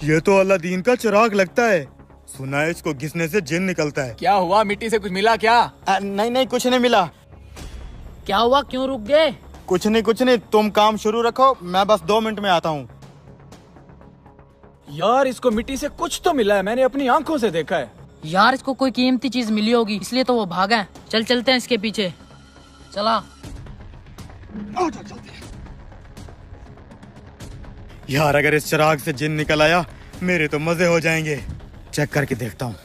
ये तो अलादीन का चिराग लगता है। सुना है इसको घिसने से जिन निकलता है। क्या हुआ, मिट्टी से कुछ मिला क्या? नहीं नहीं, कुछ नहीं मिला। क्या हुआ, क्यों रुक गए? कुछ नहीं, तुम काम शुरू रखो, मैं बस 2 मिनट में आता हूँ। यार इसको मिट्टी से कुछ तो मिला है, मैंने अपनी आंखों से देखा है। यार इसको कोई कीमती चीज मिली होगी, इसलिए तो वो भागा है। चलते हैं इसके पीछे। चला। यार अगर इस चिराग से जिन निकल आया मेरे तो मजे हो जाएंगे। चेक करके देखता हूँ।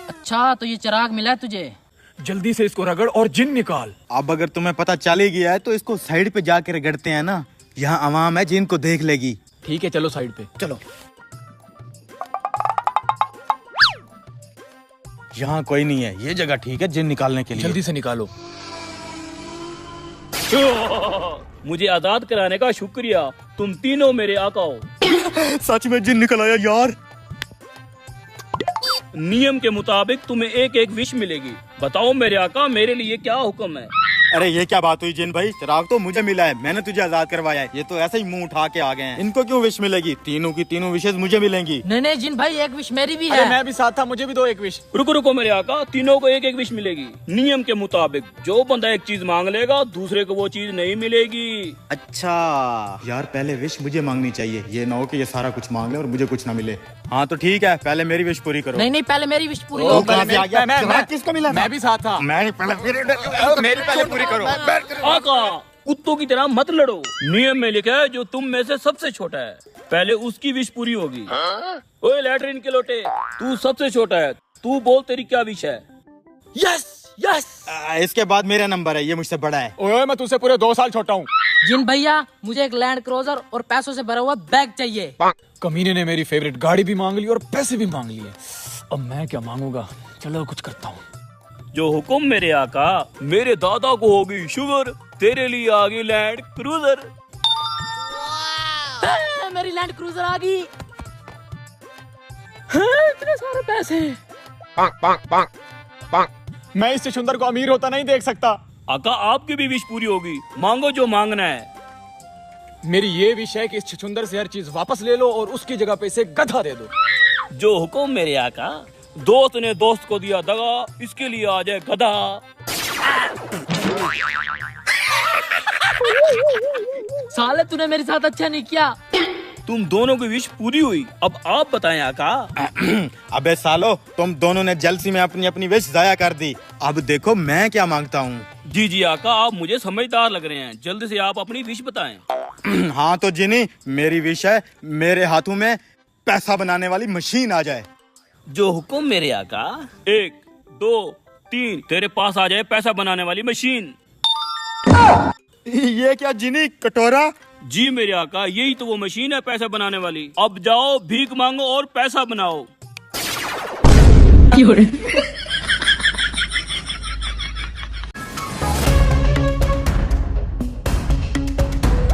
अच्छा तो ये चिराग मिला है तुझे? जल्दी से इसको रगड़ और जिन निकाल। अब अगर तुम्हें पता चल ही गया है तो इसको साइड पे जाके रगड़ते हैं ना, यहाँ आवाम है जिन को देख लेगी। ठीक है चलो साइड पे चलो। यहाँ कोई नहीं है, ये जगह ठीक है जिन निकालने के लिए। जल्दी से निकालो। मुझे आजाद कराने का शुक्रिया, तुम तीनों मेरे आका हो। सच में जिन निकल आया यार। नियम के मुताबिक तुम्हें एक एक विश मिलेगी। बताओ मेरे आका, मेरे लिए क्या हुक्म है? अरे ये क्या बात हुई जिन भाई, चिराग तो मुझे मिला है, मैंने तुझे आजाद करवाया है। ये तो ऐसे ही मुंह उठा के आ गए हैं, इनको क्यों विश मिलेगी? तीनों की तीनों विशेष मुझे मिलेंगी। नहीं जिन भाई, एक विश मेरी भी अरे है। मैं भी साथ था, मुझे भी दो एक विश। रुको मेरे आका, तीनों को एक एक विश मिलेगी। नियम के मुताबिक जो बंदा एक चीज मांग लेगा दूसरे को वो चीज नहीं मिलेगी। अच्छा यार, पहले विश मुझे मांगनी चाहिए, ये ना हो कि ये सारा कुछ मांग ले और मुझे कुछ ना मिले। हाँ तो ठीक है, पहले मेरी विश पूरी करो। नहीं पहले मेरी विश पूरी ओ, हो। कहाँ से आ गया? मैं किसको मिला? मैं भी साथ था। मैं पहले मेरी पहले पूरी करो। आका कुत्तों की तरह मत लड़ो। नियम में लिखा है जो तुम में से सबसे छोटा है पहले उसकी विश पूरी होगी। ओए लैट्रिन के लोटे, तू सबसे छोटा है, तू बोल तेरी क्या विश है? Yes yes. इसके बाद मेरा नंबर है, ये मुझसे बड़ा है। ओए मैं तुझसे पूरे 2 साल छोटा हूँ। जिन भैया मुझे एक लैंड क्रूजर और पैसों से भरा हुआ बैग चाहिए। कमीने ने मेरी फेवरेट गाड़ी भी मांग ली और पैसे भी मांग लिए। अब मैं क्या मांगूंगा, चलो कुछ करता हूँ। जो हुक्म मेरे आका, मेरे दादा को होगी शुगर, तेरे लिए आ गई लैंड क्रूजर। मेरी लैंड क्रूजर आ गई। इतने सारे पैसे। मैं इससे सुंदर को अमीर होता नहीं देख सकता। आका आपकी भी विश पूरी होगी, मांगो जो मांगना है। मेरी ये विश है कि इस छछुंदर से हर चीज वापस ले लो और उसकी जगह पे इसे गधा दे दो। जो हुक्म मेरे आका। दोस्त ने दोस्त को दिया दगा, इसके लिए आ जाए गधा। साले तूने मेरे साथ अच्छा नहीं किया। तुम दोनों की विश पूरी हुई, अब आप बताएं आका। अबे सालो, तुम दोनों ने जलसी में अपनी अपनी विश जाया कर दी। अब देखो मैं क्या मांगता हूँ। जी आका, आप मुझे समझदार लग रहे हैं, जल्दी से आप अपनी विश बताएं। हाँ तो जिनी, मेरी विश है मेरे हाथों में पैसा बनाने वाली मशीन आ जाए। जो हुक्म मेरे आका। 1 2 3, तेरे पास आ जाए पैसा बनाने वाली मशीन। ये क्या जिनी, कटोरा? जी मेरे आका, यही तो वो मशीन है पैसा बनाने वाली। अब जाओ भीख मांगो और पैसा बनाओ।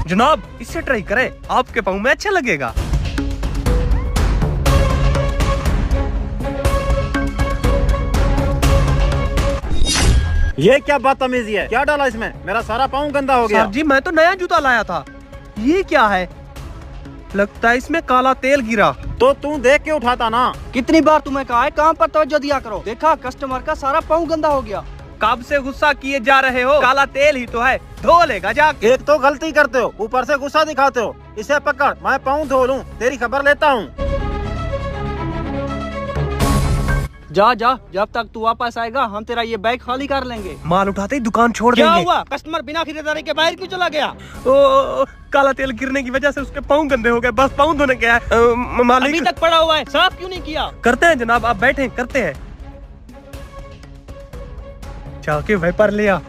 जनाब इससे ट्राई करें, आपके पाँव में अच्छा लगेगा। ये क्या बदतमीजी है? क्या डाला इसमें? मेरा सारा पाँव गंदा हो गया। सर जी मैं तो नया जूता लाया था। ये क्या है? लगता है इसमें काला तेल गिरा। तो तू देख के उठाता ना। कितनी बार तुम्हें कहा है काम पर तवज्जो दिया करो। देखा कस्टमर का सारा पाँव गंदा हो गया। कब से गुस्सा किए जा रहे हो? काला तेल ही तो है, धो लेगा जाके। एक तो गलती करते हो, ऊपर से गुस्सा दिखाते हो। इसे पकड़, मैं पाँव धो लूं, तेरी खबर लेता हूँ। जा जब तक तू वापस आएगा हम तेरा ये बैग खाली कर लेंगे। माल उठाते ही दुकान छोड़ क्या देंगे। हुआ? कस्टमर बिना खरीदारी के बाहर क्यों चला गया? ओ, काला तेल गिरने की वजह से उसके पाँव गंदे हो गए, बस पाँव धोने गया है। मालिक अभी तक पड़ा हुआ है, साफ क्यों नहीं किया? करते हैं जनाब, आप बैठे करते हैं। जाके वेपर लिया।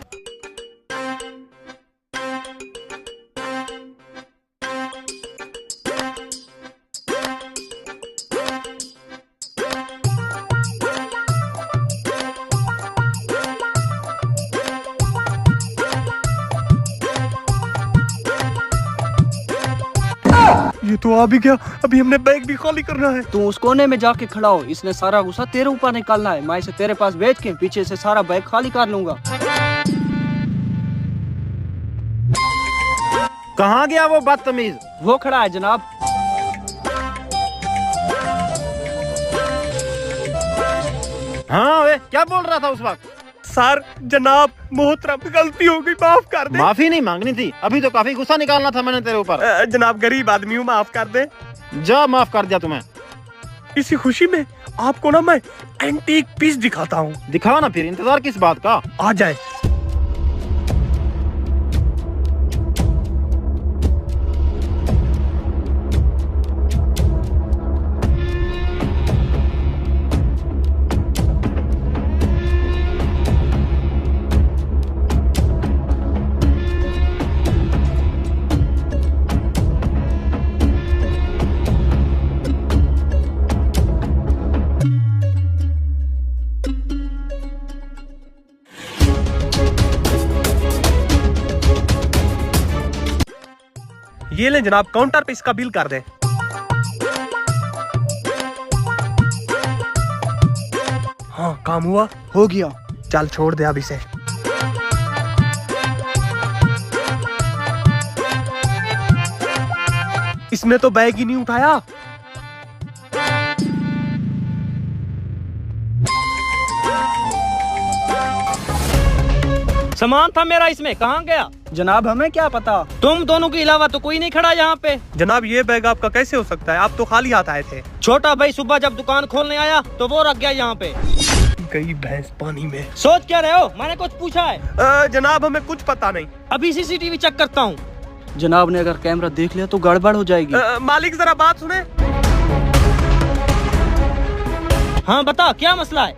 ये तो आ भी गया, अभी हमने बैग भी खाली करना है। तू उस कोने में जाके खड़ा हो, इसने सारा गुस्सा तेरे ऊपर निकालना है। मैं इसे तेरे पास भेज के पीछे से सारा बैग खाली कर लूंगा। कहाँ गया वो बदतमीज? वो खड़ा है जनाब। हाँ वे क्या बोल रहा था उस वक्त? सर जनाब मोहतरम गलती हो गई, माफ कर दे। माफी नहीं मांगनी थी, अभी तो काफी गुस्सा निकालना था मैंने तेरे ऊपर। जनाब गरीब आदमी हूँ, माफ कर दे। जा, माफ कर दिया तुम्हें। इसी खुशी में आपको ना मैं एंटीक पीस दिखाता हूँ। दिखा ना फिर, इंतजार किस बात का? आ जाए। ये ले जनाब, काउंटर पे इसका बिल कर दे। हाँ काम हुआ? हो गया। चल छोड़ दे अब इसे। इसने तो बैग ही नहीं उठाया। सामान था मेरा इसमें, कहाँ गया? जनाब हमें क्या पता। तुम दोनों के अलावा तो कोई नहीं खड़ा यहाँ पे। जनाब ये बैग आपका कैसे हो सकता है? आप तो खाली हाथ आए थे। छोटा भाई सुबह जब दुकान खोलने आया तो वो रख गया यहाँ पे। गई भैंस पानी में। सोच क्या रहे हो? मैंने कुछ पूछा है? जनाब हमें कुछ पता नहीं। अभी सीसीटीवी चेक करता हूँ। जनाब ने अगर कैमरा देख लिया तो गड़बड़ हो जाएगी। मालिक जरा बात सुने। हाँ बता, क्या मसला है?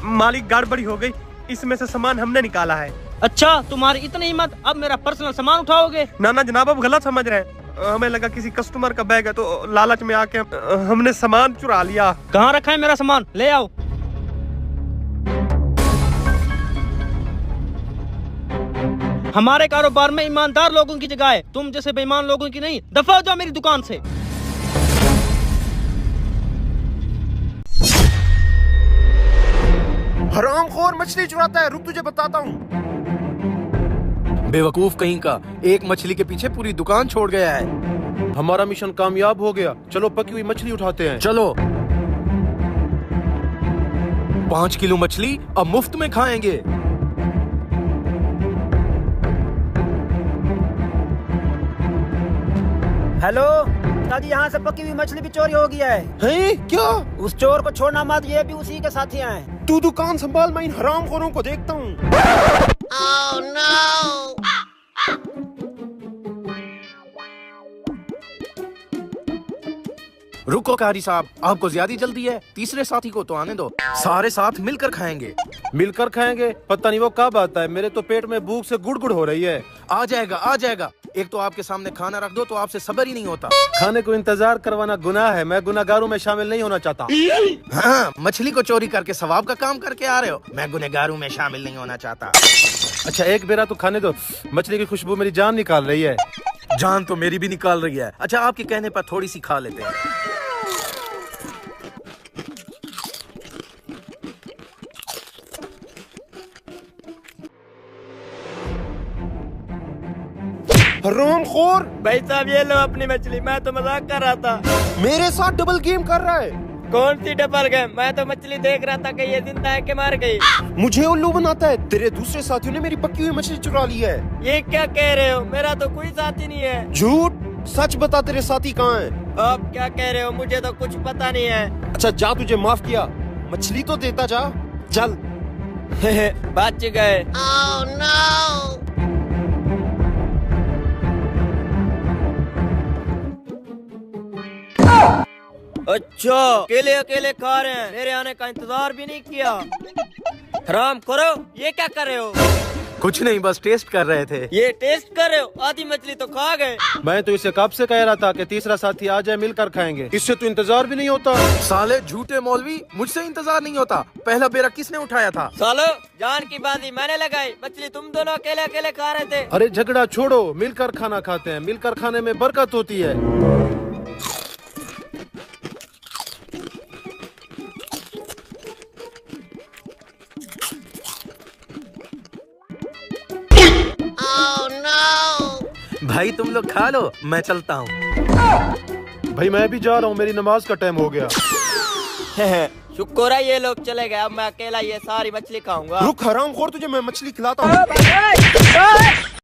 मालिक गड़बड़ी हो गई, इसमें से सामान हमने निकाला है। अच्छा, तुम्हारी इतनी हिम्मत, अब मेरा पर्सनल सामान उठाओगे? ना ना जनाब, अब गलत समझ रहे हैं। हमें लगा किसी कस्टमर का बैग है तो लालच में आके हमने सामान चुरा लिया। कहाँ रखा है मेरा सामान? ले आओ। हमारे कारोबार में ईमानदार लोगों की जगह है, तुम जैसे बेईमान लोगों की नहीं। दफा हो जाओ मेरी दुकान से। हरामखोर मछली चुराता है, रुक तुझे बताता हूँ। बेवकूफ कहीं का, एक मछली के पीछे पूरी दुकान छोड़ गया है। हमारा मिशन कामयाब हो गया, चलो पकी हुई मछली उठाते हैं। चलो। 5 किलो मछली अब मुफ्त में खाएंगे। हेलो दादी, यहाँ से पकी हुई मछली भी चोरी हो गया है। हैं? क्या? उस चोर को छोड़ना मत, ये भी उसी के साथी हैं। तू दुकान संभाल, मैं इन हरामखोरों को देखता हूँ। Oh, no! रुको कारी साहब, आपको ज्यादा जल्दी है, तीसरे साथी को तो आने दो। सारे साथ मिलकर खाएंगे। मिलकर खाएंगे? पता नहीं वो कब आता है, मेरे तो पेट में भूख से गुड़गुड़ हो रही है। आ जाएगा आ जाएगा। एक तो आपके सामने खाना रख दो तो आपसे सब्र ही नहीं होता। खाने को इंतजार करवाना गुनाह है, मैं गुनाहगारों में शामिल नहीं होना चाहता। हाँ, मछली को चोरी करके सवाब का काम करके आ रहे हो, मैं गुनहगारों में शामिल नहीं होना चाहता। अच्छा एक बेरा तो खाने दो, मछली की खुशबू मेरी जान निकाल रही है। जान तो मेरी भी निकाल रही है। अच्छा आपके कहने पर थोड़ी सी खा लेते हैं। हरामखोर! भाई साहब ये लो अपनी मछली, मैं तो मजाक कर रहा था। मेरे साथ डबल गेम कर रहा है। कौन सी डबल गेम? मैं तो मछली देख रहा था कि ये जिंदा है कि मर गई। मुझे उल्लू बनाता है, तेरे दूसरे साथियों ने मेरी पकी हुई मछली चुरा ली है। ये क्या कह रहे हो? मेरा तो कोई साथी नहीं है। झूठ, सच बता, तेरे साथी कहाँ हैं? आप क्या कह रहे हो? मुझे तो कुछ पता नहीं है। अच्छा जा, तुझे माफ किया, मछली तो देता जा, चल। बच गए। Oh, no! अच्छा, अकेले अकेले खा रहे हैं, मेरे आने का इंतजार भी नहीं किया। हराम करो, ये क्या कर रहे हो? कुछ नहीं, बस टेस्ट कर रहे थे। ये टेस्ट कर रहे हो? आधी मछली तो खा गए। मैं तो इसे कब से कह रहा था कि तीसरा साथी आ जाए, मिलकर खाएंगे। इससे तो इंतजार भी नहीं होता। साले झूठे मौलवी, मुझसे इंतजार नहीं होता। पहला बेरा किसने उठाया था? सालो, जान की बाजी मैंने लगाई, मछली तुम दोनों अकेले अकेले खा रहे थे। अरे झगड़ा छोड़ो, मिलकर खाना खाते हैं, मिलकर खाने में बरकत होती है। भाई तुम लोग खा लो, मैं चलता हूँ। भाई मैं भी जा रहा हूँ, मेरी नमाज का टाइम हो गया। शुक्र है ये लोग चले गए, अब मैं अकेला ये सारी मछली खाऊंगा। रुक हरामखोर, तुझे मैं मछली खिलाता हूँ।